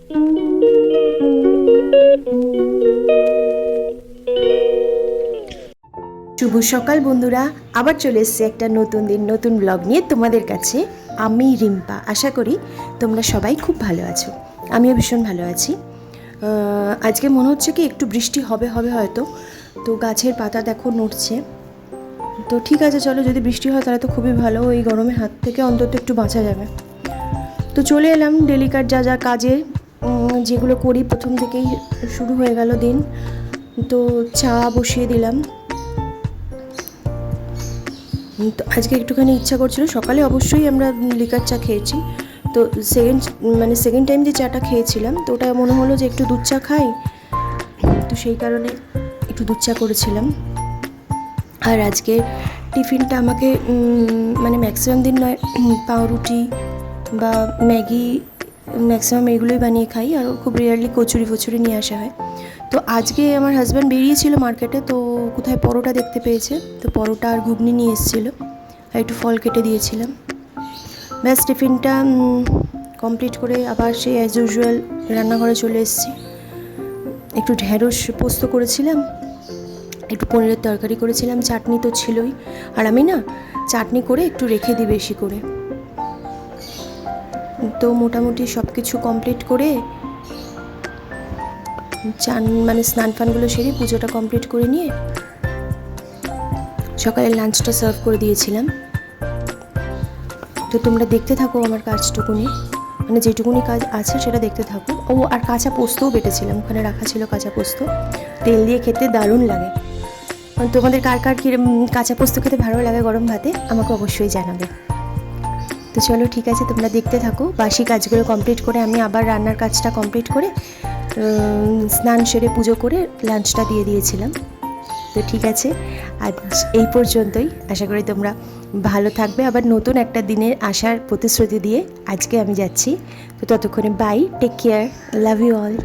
শুভ সকাল বন্ধুরা, আবার চলে এসেছি একটা নতুন দিন নতুন ব্লগ নিয়ে তোমাদের কাছে। আমি রিম্পা, আশা করি তোমরা সবাই খুব ভালো আছো। আমিও ভীষণ ভালো আছি। আজকে মনে হচ্ছে কি একটু বৃষ্টি হবে হয়তো। তো গাছের পাতা দেখো নড়ছে। তো ঠিক আছে, চলো, যদি বৃষ্টি হয় তাহলে তো খুবই ভালো, ওই গরমের হাত থেকে অন্তত একটু বাঁচা যাবে। তো চলে এলাম ডেলিকার যা কাজে, যেগুলো করি প্রথম থেকেই শুরু হয়ে গেল দিন। তো চা বসিয়ে দিলাম। তো আজকে একটুখানি ইচ্ছা করছিল, সকালে অবশ্যই আমরা লিকার চা খেয়েছি। তো সেকেন্ড টাইম যে চাটা খেয়েছিলাম, তো ওটা মনে হলো যে একটু দুধ চা খাই, তো সেই কারণে একটু দুধ চা করেছিলাম। আর আজকে টিফিনটা আমাকে ম্যাক্সিমাম দিন নয়, পাউরুটি বা ম্যাগি, ম্যাক্সিমাম এগুলোই বানিয়ে খাই, আর খুব রেয়ারলি কচুরি নিয়ে আসা হয়। তো আজকে আমার হাজব্যান্ড বেরিয়েছিল মার্কেটে, তো কোথায় পরোটা দেখতে পেয়েছে, তো পরোটা আর ঘুগনি নিয়ে এসেছিলো, আর একটু ফল কেটে দিয়েছিলাম। ব্যাস, টিফিনটা কমপ্লিট করে আবার সেই অ্যাজ ইউজুয়াল রান্নাঘরে চলে এসেছি। একটু ঢ্যাঁড়স পোস্ত করেছিলাম, একটু পনিরের তরকারি করেছিলাম, চাটনি তো ছিলই। আর আমি না চাটনি করে একটু রেখে দিই বেশি করে। তো মোটামুটি সব কিছু কমপ্লিট করে স্নান ফানগুলো সেরে পুজোটা কমপ্লিট করে নিয়ে সকালে লাঞ্চটা সার্ভ করে দিয়েছিলাম। তো তোমরা দেখতে থাকো আমার কাজটুকুনি, যেটুকুনি কাজ আছে সেটা দেখতে থাকো। আর কাঁচা পোস্তও বেটেছিলাম, ওখানে রাখা ছিল কাঁচা পোস্ত, তেল দিয়ে খেতে দারুণ লাগে। তোমাদের কার কাঁচা পোস্ত খেতে ভালো লাগে গরম ভাতে, আমাকে অবশ্যই জানাবে। তো চলো, ঠিক আছে, তোমরা দেখতে থাকো। বাসি কাজগুলো কমপ্লিট করে আমি আবার রান্নার কাজটা কমপ্লিট করে স্নান সেরে পুজো করে লাঞ্চটা দিয়ে দিয়েছিলাম। তো ঠিক আছে, আজ এই পর্যন্তই। আশা করি তোমরা ভালো থাকবে। আবার নতুন একটা দিনের আসার প্রতিশ্রুতি দিয়ে আজকে আমি যাচ্ছি। তো ততক্ষণে bye, take care, love you all.